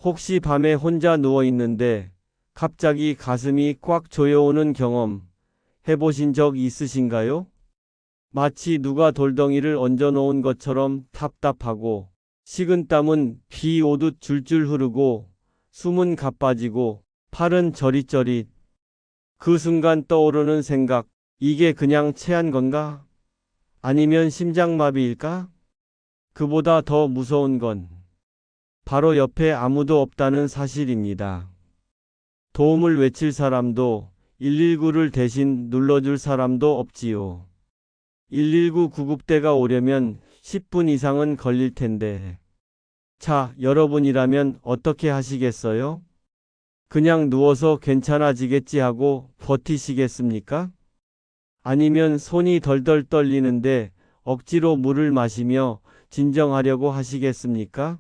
혹시 밤에 혼자 누워 있는데 갑자기 가슴이 꽉 조여오는 경험 해보신 적 있으신가요? 마치 누가 돌덩이를 얹어 놓은 것처럼 답답하고 식은땀은 비 오듯 줄줄 흐르고 숨은 가빠지고 팔은 저릿저릿. 그 순간 떠오르는 생각, 이게 그냥 체한 건가? 아니면 심장마비일까? 그보다 더 무서운 건 바로 옆에 아무도 없다는 사실입니다. 도움을 외칠 사람도 119를 대신 눌러줄 사람도 없지요. 119 구급대가 오려면 10분 이상은 걸릴 텐데. 자, 여러분이라면 어떻게 하시겠어요? 그냥 누워서 괜찮아지겠지 하고 버티시겠습니까? 아니면 손이 덜덜 떨리는데 억지로 물을 마시며 진정하려고 하시겠습니까?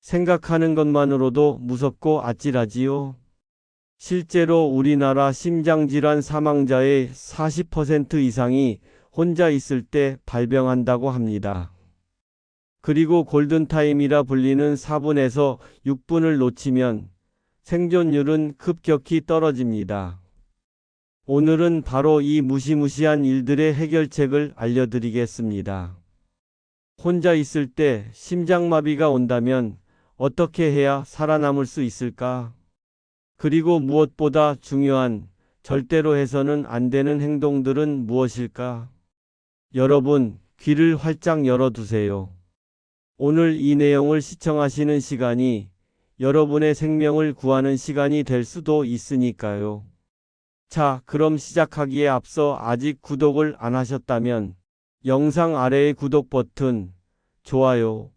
생각하는 것만으로도 무섭고 아찔하지요. 실제로 우리나라 심장질환 사망자의 40% 이상이 혼자 있을 때 발병한다고 합니다. 그리고 골든타임이라 불리는 4분에서 6분을 놓치면 생존율은 급격히 떨어집니다. 오늘은 바로 이 무시무시한 일들의 해결책을 알려드리겠습니다. 혼자 있을 때 심장마비가 온다면 어떻게 해야 살아남을 수 있을까? 그리고 무엇보다 중요한, 절대로 해서는 안 되는 행동들은 무엇일까? 여러분, 귀를 활짝 열어두세요. 오늘 이 내용을 시청하시는 시간이 여러분의 생명을 구하는 시간이 될 수도 있으니까요. 자, 그럼 시작하기에 앞서 아직 구독을 안 하셨다면 영상 아래의 구독 버튼, 좋아요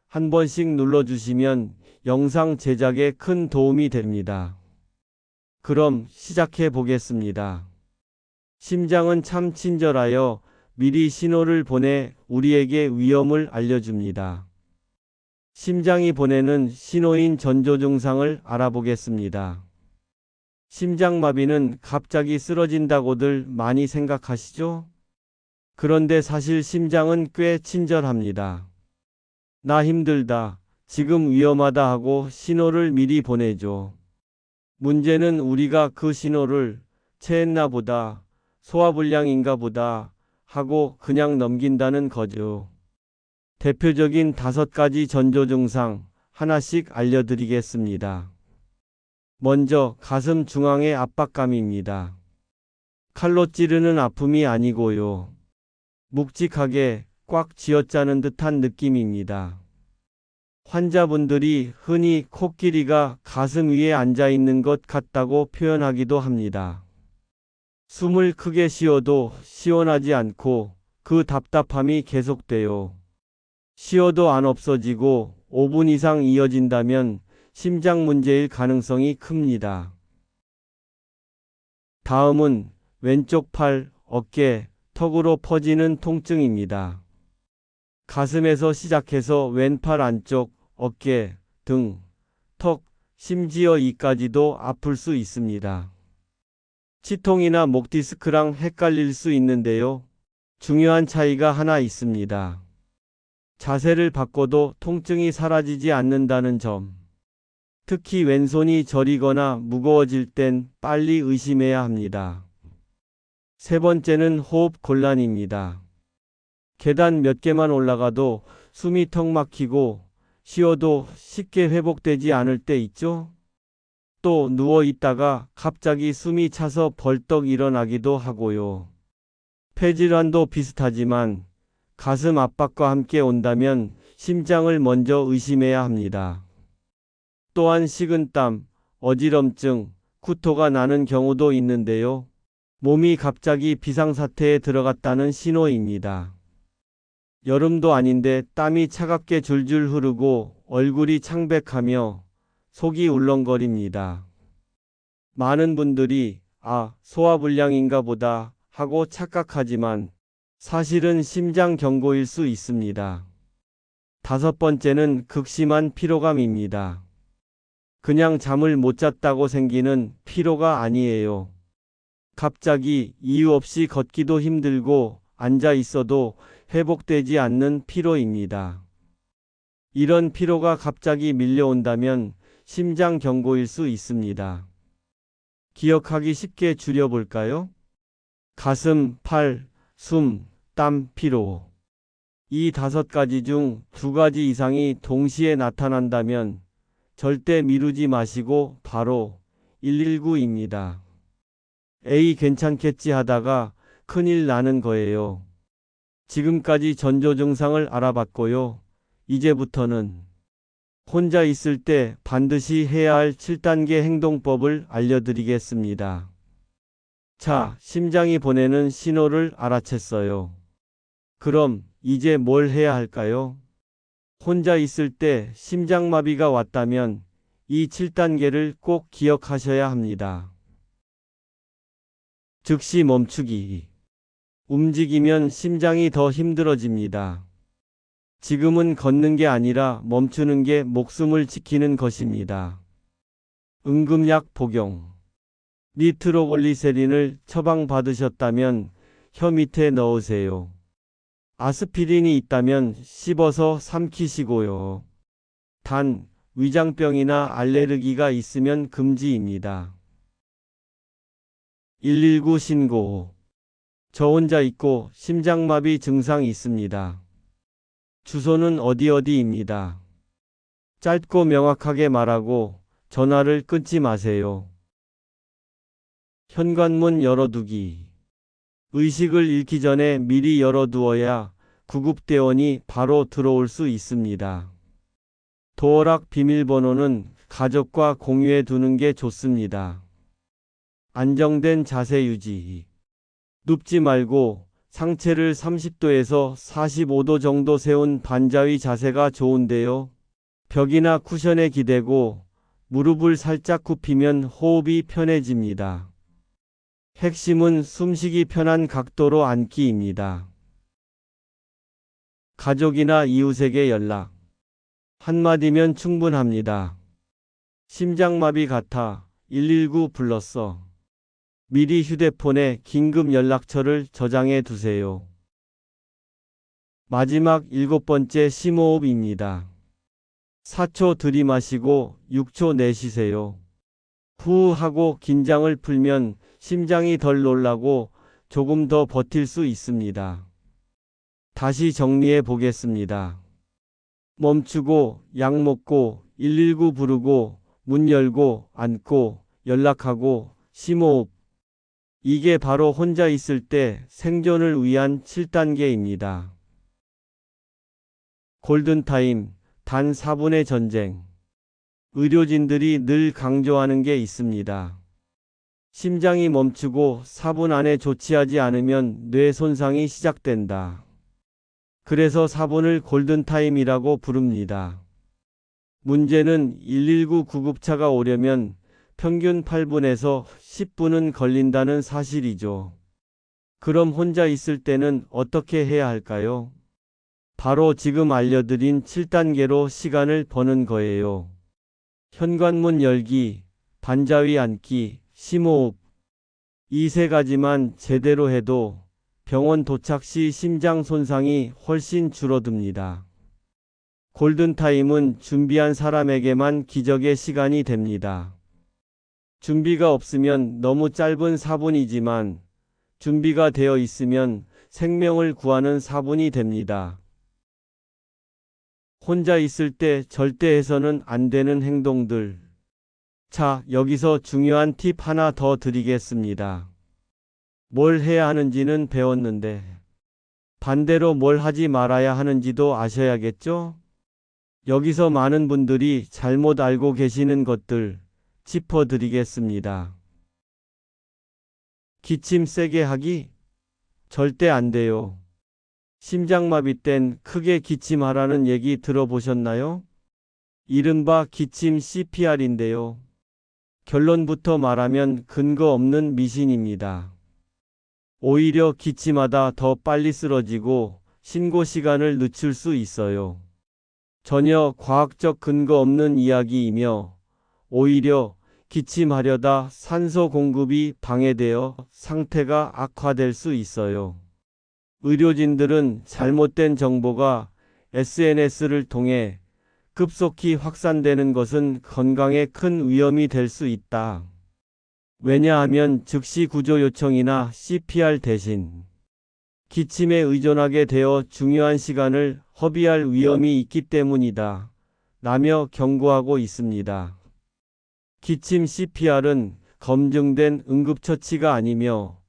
한 번씩 눌러주시면 영상 제작에 큰 도움이 됩니다. 그럼 시작해 보겠습니다. 심장은 참 친절하여 미리 신호를 보내 우리에게 위험을 알려줍니다. 심장이 보내는 신호인 전조 증상을 알아보겠습니다. 심장마비는 갑자기 쓰러진다고들 많이 생각하시죠? 그런데 사실 심장은 꽤 친절합니다. 나 힘들다, 지금 위험하다 하고 신호를 미리 보내죠. 문제는 우리가 그 신호를 체했나 보다, 소화불량인가 보다 하고 그냥 넘긴다는 거죠. 대표적인 5가지 전조 증상 하나씩 알려드리겠습니다. 먼저 가슴 중앙의 압박감입니다. 칼로 찌르는 아픔이 아니고요. 묵직하게 꽉 쥐어짜는 듯한 느낌입니다. 환자분들이 흔히 코끼리가 가슴 위에 앉아 있는 것 같다고 표현하기도 합니다. 숨을 크게 쉬어도 시원하지 않고 그 답답함이 계속돼요. 쉬어도 안 없어지고 5분 이상 이어진다면 심장 문제일 가능성이 큽니다. 다음은 왼쪽 팔, 어깨, 턱으로 퍼지는 통증입니다. 가슴에서 시작해서 왼팔 안쪽, 어깨, 등, 턱, 심지어 이까지도 아플 수 있습니다. 치통이나 목 디스크랑 헷갈릴 수 있는데요. 중요한 차이가 하나 있습니다. 자세를 바꿔도 통증이 사라지지 않는다는 점. 특히 왼손이 저리거나 무거워질 땐 빨리 의심해야 합니다. 세 번째는 호흡 곤란입니다. 계단 몇 개만 올라가도 숨이 턱 막히고 쉬어도 쉽게 회복되지 않을 때 있죠? 또 누워 있다가 갑자기 숨이 차서 벌떡 일어나기도 하고요. 폐질환도 비슷하지만 가슴 압박과 함께 온다면 심장을 먼저 의심해야 합니다. 또한 식은땀, 어지럼증, 구토가 나는 경우도 있는데요. 몸이 갑자기 비상사태에 들어갔다는 신호입니다. 여름도 아닌데 땀이 차갑게 줄줄 흐르고 얼굴이 창백하며 속이 울렁거립니다. 많은 분들이 소화불량인가 보다 하고 착각하지만 사실은 심장 경고일 수 있습니다. 5번째는 극심한 피로감입니다. 그냥 잠을 못 잤다고 생기는 피로가 아니에요. 갑자기 이유 없이 걷기도 힘들고 앉아 있어도 회복되지 않는 피로입니다. 이런 피로가 갑자기 밀려온다면 심장 경고일 수 있습니다. 기억하기 쉽게 줄여볼까요? 가슴, 팔, 숨, 땀, 피로. 이 5가지 중 2가지 이상이 동시에 나타난다면 절대 미루지 마시고 바로 119입니다. 에이, 괜찮겠지 하다가 큰일 나는 거예요. 지금까지 전조 증상을 알아봤고요. 이제부터는 혼자 있을 때 반드시 해야 할 7단계 행동법을 알려드리겠습니다. 자, 심장이 보내는 신호를 알아챘어요. 그럼 이제 뭘 해야 할까요? 혼자 있을 때 심장마비가 왔다면 이 7단계를 꼭 기억하셔야 합니다. 즉시 멈추기. 움직이면 심장이 더 힘들어집니다. 지금은 걷는 게 아니라 멈추는 게 목숨을 지키는 것입니다. 응급약 복용. 니트로글리세린을 처방받으셨다면 혀 밑에 넣으세요. 아스피린이 있다면 씹어서 삼키시고요. 단, 위장병이나 알레르기가 있으면 금지입니다. 119 신고. 저 혼자 있고 심장마비 증상이 있습니다. 주소는 어디입니다. 짧고 명확하게 말하고 전화를 끊지 마세요. 현관문 열어두기. 의식을 잃기 전에 미리 열어두어야 구급대원이 바로 들어올 수 있습니다. 도어락 비밀번호는 가족과 공유해 두는 게 좋습니다. 안정된 자세 유지. 눕지 말고 상체를 30도에서 45도 정도 세운 반자위 자세가 좋은데요. 벽이나 쿠션에 기대고 무릎을 살짝 굽히면 호흡이 편해집니다. 핵심은 숨쉬기 편한 각도로 앉기입니다. 가족이나 이웃에게 연락. 한마디면 충분합니다. 심장마비 같아 119 불렀어. 미리 휴대폰에 긴급 연락처를 저장해 두세요. 마지막 7번째 심호흡입니다. 4초 들이마시고 6초 내쉬세요. 후 하고 긴장을 풀면 심장이 덜 놀라고 조금 더 버틸 수 있습니다. 다시 정리해 보겠습니다. 멈추고, 약 먹고, 119 부르고, 문 열고, 앉고, 연락하고, 심호흡. 이게 바로 혼자 있을 때 생존을 위한 7단계입니다. 골든타임, 단 4분의 전쟁. 의료진들이 늘 강조하는 게 있습니다. 심장이 멈추고 4분 안에 조치하지 않으면 뇌 손상이 시작된다. 그래서 4분을 골든타임이라고 부릅니다. 문제는 119 구급차가 오려면 평균 8분에서 10분은 걸린다는 사실이죠. 그럼 혼자 있을 때는 어떻게 해야 할까요? 바로 지금 알려드린 7단계로 시간을 버는 거예요. 현관문 열기, 반자위 앉기, 심호흡. 이 3가지만 제대로 해도 병원 도착 시 심장 손상이 훨씬 줄어듭니다. 골든타임은 준비한 사람에게만 기적의 시간이 됩니다. 준비가 없으면 너무 짧은 4분이지만 준비가 되어 있으면 생명을 구하는 4분이 됩니다. 혼자 있을 때 절대 해서는 안 되는 행동들. 자, 여기서 중요한 팁 하나 더 드리겠습니다. 뭘 해야 하는지는 배웠는데 반대로 뭘 하지 말아야 하는지도 아셔야겠죠? 여기서 많은 분들이 잘못 알고 계시는 것들 짚어드리겠습니다. 기침 세게 하기? 절대 안 돼요. 심장마비 땐 크게 기침하라는 얘기 들어보셨나요? 이른바 기침 CPR인데요. 결론부터 말하면 근거 없는 미신입니다. 오히려 기침하다 더 빨리 쓰러지고 신고 시간을 늦출 수 있어요. 전혀 과학적 근거 없는 이야기이며 오히려 기침하려다 산소 공급이 방해되어 상태가 악화될 수 있어요. 의료진들은 잘못된 정보가 SNS를 통해 급속히 확산되는 것은 건강에 큰 위험이 될 수 있다. 왜냐하면 즉시 구조 요청이나 CPR 대신 기침에 의존하게 되어 중요한 시간을 허비할 위험이 있기 때문이다. 라며 경고하고 있습니다. 기침 CPR은 검증된 응급처치가 아니며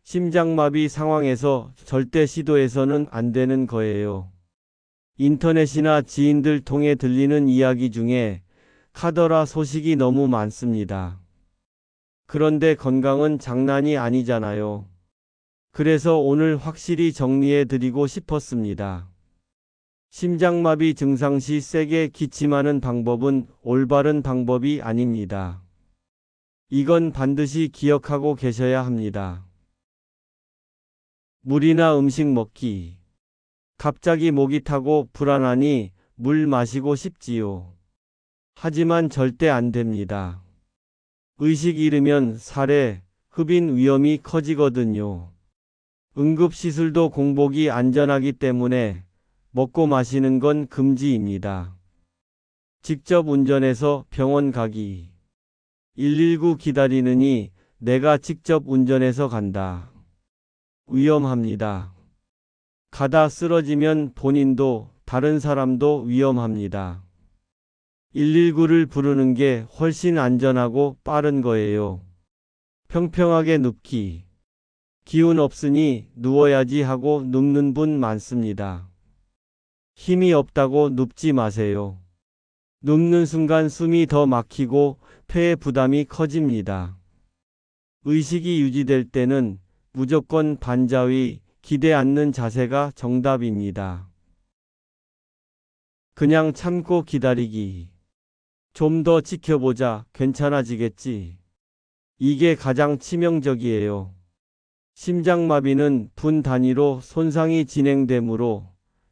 심장마비 상황에서 절대 시도해서는 안 되는 거예요. 인터넷이나 지인들 통해 들리는 이야기 중에 카더라 소식이 너무 많습니다. 그런데 건강은 장난이 아니잖아요. 그래서 오늘 확실히 정리해 드리고 싶었습니다. 심장마비 증상 시 세게 기침하는 방법은 올바른 방법이 아닙니다. 이건 반드시 기억하고 계셔야 합니다. 물이나 음식 먹기. 갑자기 목이 타고 불안하니 물 마시고 싶지요. 하지만 절대 안 됩니다. 의식 잃으면 살해, 흡인 위험이 커지거든요. 응급시술도 공복이 안전하기 때문에 먹고 마시는 건 금지입니다. 직접 운전해서 병원 가기. 119 기다리느니 내가 직접 운전해서 간다. 위험합니다. 가다 쓰러지면 본인도 다른 사람도 위험합니다. 119를 부르는 게 훨씬 안전하고 빠른 거예요. 평평하게 눕기. 기운 없으니 누워야지 하고 눕는 분 많습니다. 힘이 없다고 눕지 마세요. 눕는 순간 숨이 더 막히고 폐에 부담이 커집니다. 의식이 유지될 때는 무조건 반자위, 기대 않는 자세가 정답입니다. 그냥 참고 기다리기. 좀 더 지켜보자, 괜찮아지겠지. 이게 가장 치명적이에요. 심장마비는 분 단위로 손상이 진행되므로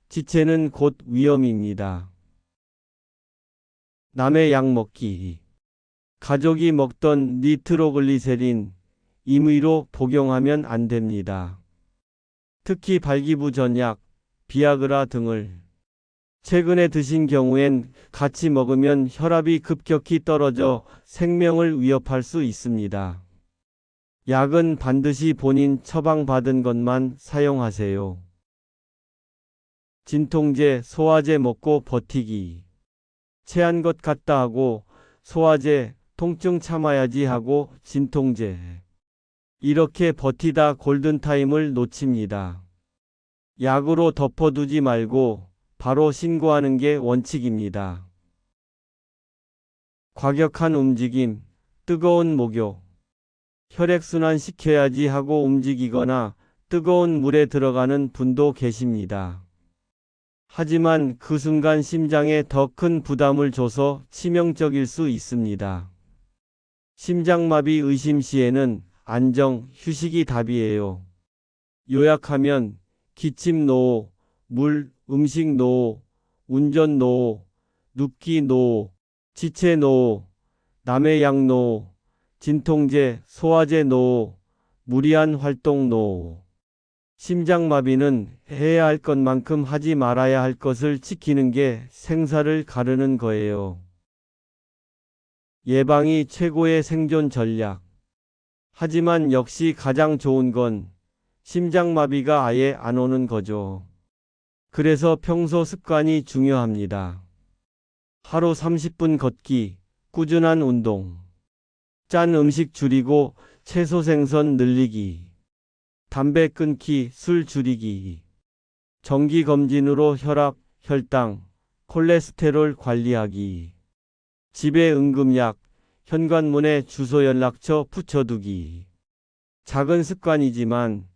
지체는 곧 위험입니다. 남의 약 먹기. 가족이 먹던 니트로글리세린 임의로 복용하면 안 됩니다. 특히 발기부전약, 비아그라 등을 최근에 드신 경우엔 같이 먹으면 혈압이 급격히 떨어져 생명을 위협할 수 있습니다. 약은 반드시 본인 처방받은 것만 사용하세요. 진통제, 소화제 먹고 버티기. 체한 것 같다 하고 소화제, 통증 참아야지 하고 진통제. 이렇게 버티다 골든타임을 놓칩니다. 약으로 덮어두지 말고 바로 신고하는 게 원칙입니다. 과격한 움직임, 뜨거운 목욕. 혈액순환 시켜야지 하고 움직이거나 뜨거운 물에 들어가는 분도 계십니다. 하지만 그 순간 심장에 더 큰 부담을 줘서 치명적일 수 있습니다. 심장마비 의심 시에는 안정, 휴식이 답이에요. 요약하면 기침 노, 물, 음식 노, 운전 노, 눕기 노, 지체 노, 남의 약 노, 진통제, 소화제 노, 무리한 활동 노. 심장마비는 해야 할 것만큼 하지 말아야 할 것을 지키는 게 생사를 가르는 거예요. 예방이 최고의 생존 전략. 하지만 역시 가장 좋은 건 심장마비가 아예 안 오는 거죠. 그래서 평소 습관이 중요합니다. 하루 30분 걷기, 꾸준한 운동, 짠 음식 줄이고 채소 생선 늘리기, 담배 끊기, 술 줄이기, 정기검진으로 혈압, 혈당, 콜레스테롤 관리하기, 집에 응급약, 현관문에 주소 연락처 붙여두기. 작은 습관이지만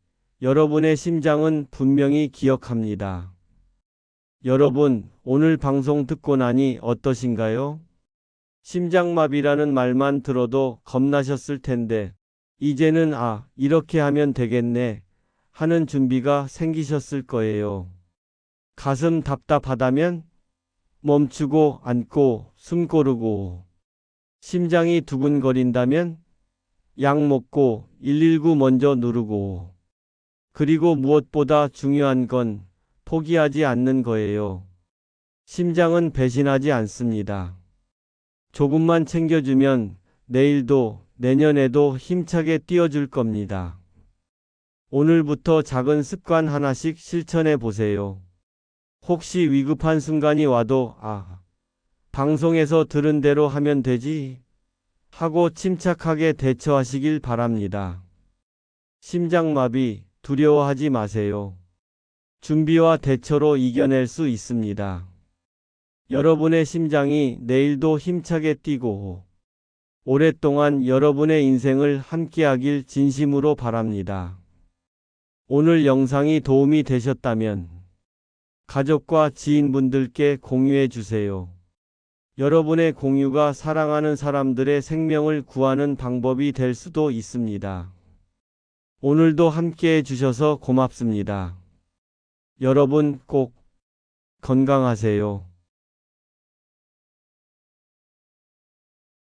여러분의 심장은 분명히 기억합니다. 여러분, 오늘 방송 듣고 나니 어떠신가요? 심장마비라는 말만 들어도 겁나셨을 텐데, 이제는 이렇게 하면 되겠네 하는 준비가 생기셨을 거예요. 가슴 답답하다면 멈추고 앉고 숨 고르고, 심장이 두근거린다면 약 먹고 119 먼저 누르고, 그리고 무엇보다 중요한 건 포기하지 않는 거예요. 심장은 배신하지 않습니다. 조금만 챙겨주면 내일도 내년에도 힘차게 뛰어줄 겁니다. 오늘부터 작은 습관 하나씩 실천해 보세요. 혹시 위급한 순간이 와도 방송에서 들은 대로 하면 되지 하고 침착하게 대처하시길 바랍니다. 심장마비 두려워하지 마세요. 준비와 대처로 이겨낼 수 있습니다. 여러분의 심장이 내일도 힘차게 뛰고 오랫동안 여러분의 인생을 함께하길 진심으로 바랍니다. 오늘 영상이 도움이 되셨다면 가족과 지인분들께 공유해 주세요. 여러분의 공유가 사랑하는 사람들의 생명을 구하는 방법이 될 수도 있습니다. 오늘도 함께해 주셔서 고맙습니다. 여러분 꼭 건강하세요.